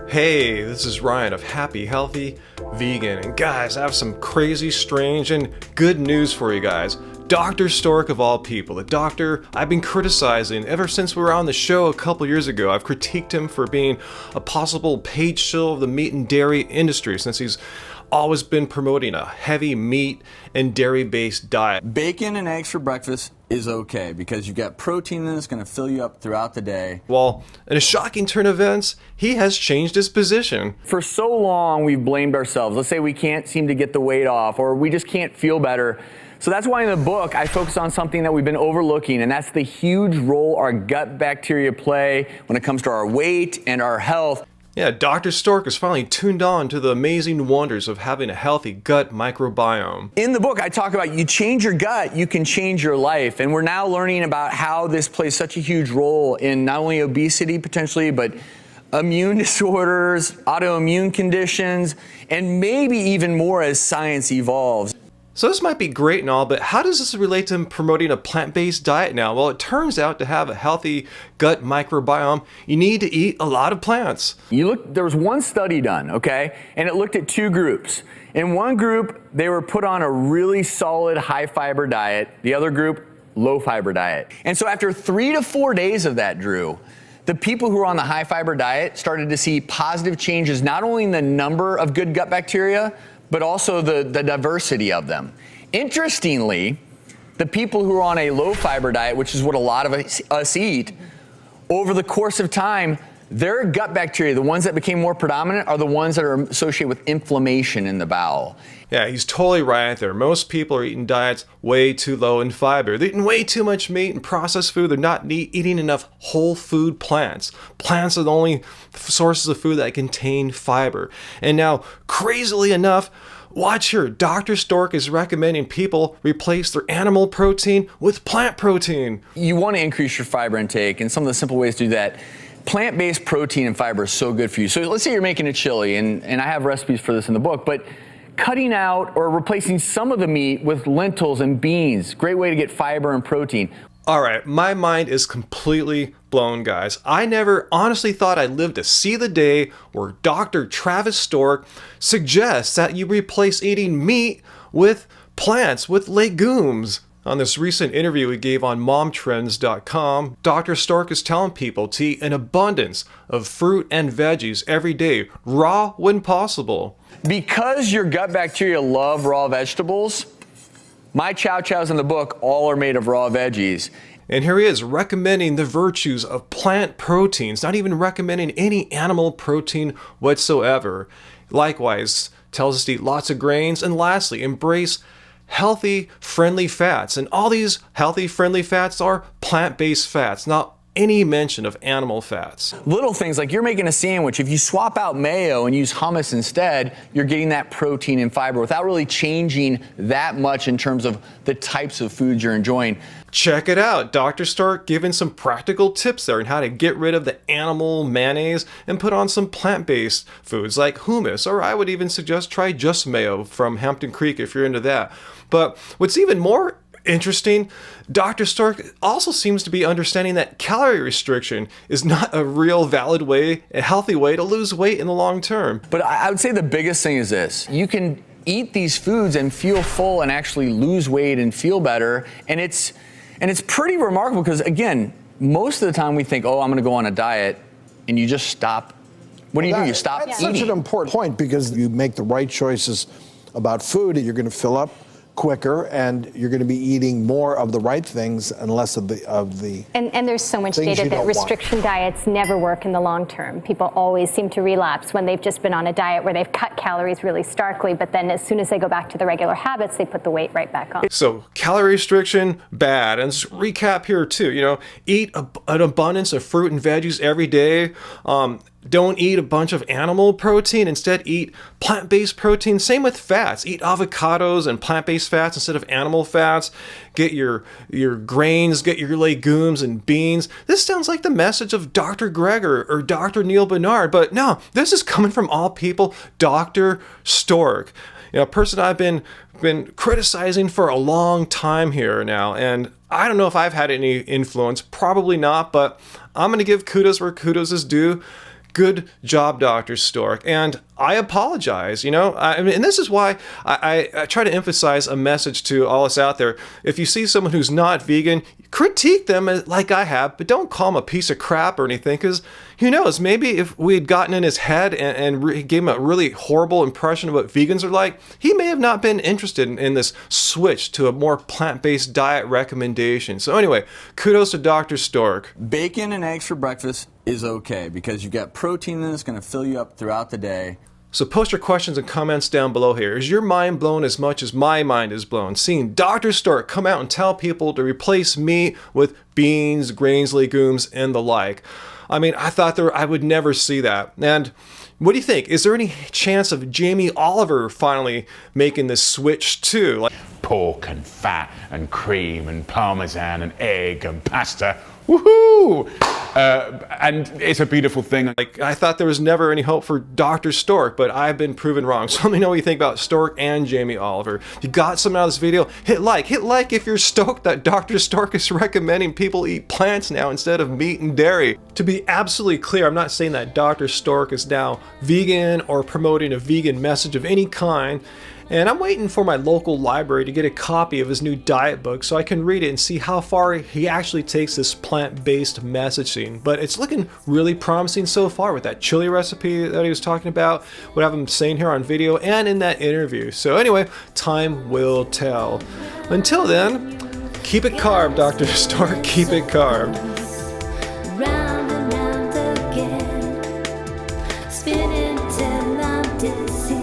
Hey, this is Ryan of Happy Healthy Vegan, and guys, I have some crazy, strange, and good news for you guys. Dr. Stork of all people, the doctor I've been criticizing ever since we were on the show a couple years ago. I've critiqued him for being a possible page shill of the meat and dairy industry since he's always been promoting a heavy meat and dairy-based diet. Bacon and eggs for breakfast is okay because you've got protein in it that's going to fill you up throughout the day. Well, in a shocking turn of events, he has changed his position. For so long, we've blamed ourselves. Let's say we can't seem to get the weight off, or we just can't feel better. So that's why in the book, I focus on something that we've been overlooking, and that's the huge role our gut bacteria play when it comes to our weight and our health. Yeah, Dr. Stork is finally tuned on to the amazing wonders of having a healthy gut microbiome. In the book, I talk about you change your gut, you can change your life. And we're now learning about how this plays such a huge role in not only obesity potentially, but immune disorders, autoimmune conditions, and maybe even more as science evolves. So this might be great and all, but how does this relate to promoting a plant-based diet now? Well, it turns out to have a healthy gut microbiome, you need to eat a lot of plants. There was one study done, okay? And it looked at two groups. In one group, they were put on a really solid high fiber diet. The other group, low fiber diet. And so after 3 to 4 days of that, Drew, the people who were on the high fiber diet started to see positive changes, not only in the number of good gut bacteria, but also the diversity of them. Interestingly, the people who are on a low fiber diet, which is what a lot of us eat, over the course of time, their gut bacteria, the ones that became more predominant, are the ones that are associated with inflammation in the bowel. Yeah, he's totally right there. Most people are eating diets way too low in fiber. They're eating way too much meat and processed food. They're not eating enough whole food plants. Plants are the only sources of food that contain fiber. And now, crazily enough, watch here, Dr. Stork is recommending people replace their animal protein with plant protein. You want to increase your fiber intake, and some of the simple ways to do that. Plant-based protein and fiber is so good for you. So let's say you're making a chili, and I have recipes for this in the book, but cutting out or replacing some of the meat with lentils and beans, great way to get fiber and protein. All right, my mind is completely blown, guys. I never honestly thought I'd live to see the day where Dr. Travis Stork suggests that you replace eating meat with plants, with legumes. On this recent interview he gave on momtrends.com, Dr. Stork is telling people to eat an abundance of fruit and veggies every day, raw when possible. Because your gut bacteria love raw vegetables, my chow chows in the book all are made of raw veggies. And here he is recommending the virtues of plant proteins, not even recommending any animal protein whatsoever. Likewise, tells us to eat lots of grains, and lastly, embrace healthy, friendly fats. And all these healthy, friendly fats are plant-based fats, not any mention of animal fats. Little things like you're making a sandwich. If you swap out mayo and use hummus instead, you're getting that protein and fiber without really changing that much in terms of the types of foods you're enjoying. Check it out. Dr. Stork giving some practical tips there on how to get rid of the animal mayonnaise and put on some plant-based foods like hummus, or I would even suggest try just mayo from Hampton Creek if you're into that. But what's even more interesting, Dr. Stork also seems to be understanding that calorie restriction is not a real valid way, a healthy way to lose weight in the long term. But I would say the biggest thing is this. You can eat these foods and feel full and actually lose weight and feel better. And it's pretty remarkable because, again, most of the time we think, oh, I'm going to go on a diet, and you just stop. What do? You stop eating. That's such an important point because you make the right choices about food, you're going to fill up quicker, and you're going to be eating more of the right things and less of the and there's so much data that restriction diets never work in the long term. People always seem to relapse when they've just been on a diet where they've cut calories really starkly, but then as soon as they go back to the regular habits, they put the weight right back on. So calorie restriction, bad. And just recap here too, eat an abundance of fruit and veggies every day. Don't eat a bunch of animal protein. Instead, eat plant-based protein. Same with fats. Eat avocados and plant-based fats instead of animal fats. Get your grains, get your legumes and beans. This sounds like the message of Dr. Greger or Dr. Neil Bernard, but no, this is coming from all people, Dr. Stork. A person I've been criticizing for a long time here now, and I don't know if I've had any influence, probably not, but I'm going to give kudos where kudos is due. Good job, Dr. Stork. And I apologize, you know, and this is why I try to emphasize a message to all us out there. If you see someone who's not vegan, critique them like I have, but don't call him a piece of crap or anything, because who knows, maybe if we had gotten in his head and gave him a really horrible impression of what vegans are like, he may have not been interested in this switch to a more plant-based diet recommendation. So anyway, kudos to Dr. Stork. Bacon and eggs for breakfast is okay because you've got protein in it that's going to fill you up throughout the day. So post your questions and comments down below here. Is your mind blown as much as my mind is blown? Seeing Dr. Stork come out and tell people to replace meat with beans, grains, legumes, and the like. I mean, I thought I would never see that. And what do you think? Is there any chance of Jamie Oliver finally making this switch too? Like pork and fat and cream and parmesan and egg and pasta. Woohoo! And it's a beautiful thing. Like, I thought there was never any hope for Dr. Stork, but I've been proven wrong. So let me know what you think about Stork and Jamie Oliver. If you got something out of this video, hit like. Hit like if you're stoked that Dr. Stork is recommending people eat plants now instead of meat and dairy. To be absolutely clear, I'm not saying that Dr. Stork is now vegan or promoting a vegan message of any kind. And I'm waiting for my local library to get a copy of his new diet book so I can read it and see how far he actually takes this plant-based messaging. But it's looking really promising so far with that chili recipe that he was talking about, what I have him saying here on video and in that interview. So anyway, time will tell. Until then, keep it carved, Dr. Stork, keep it carved. Round and round again, spinning till I'm dizzy.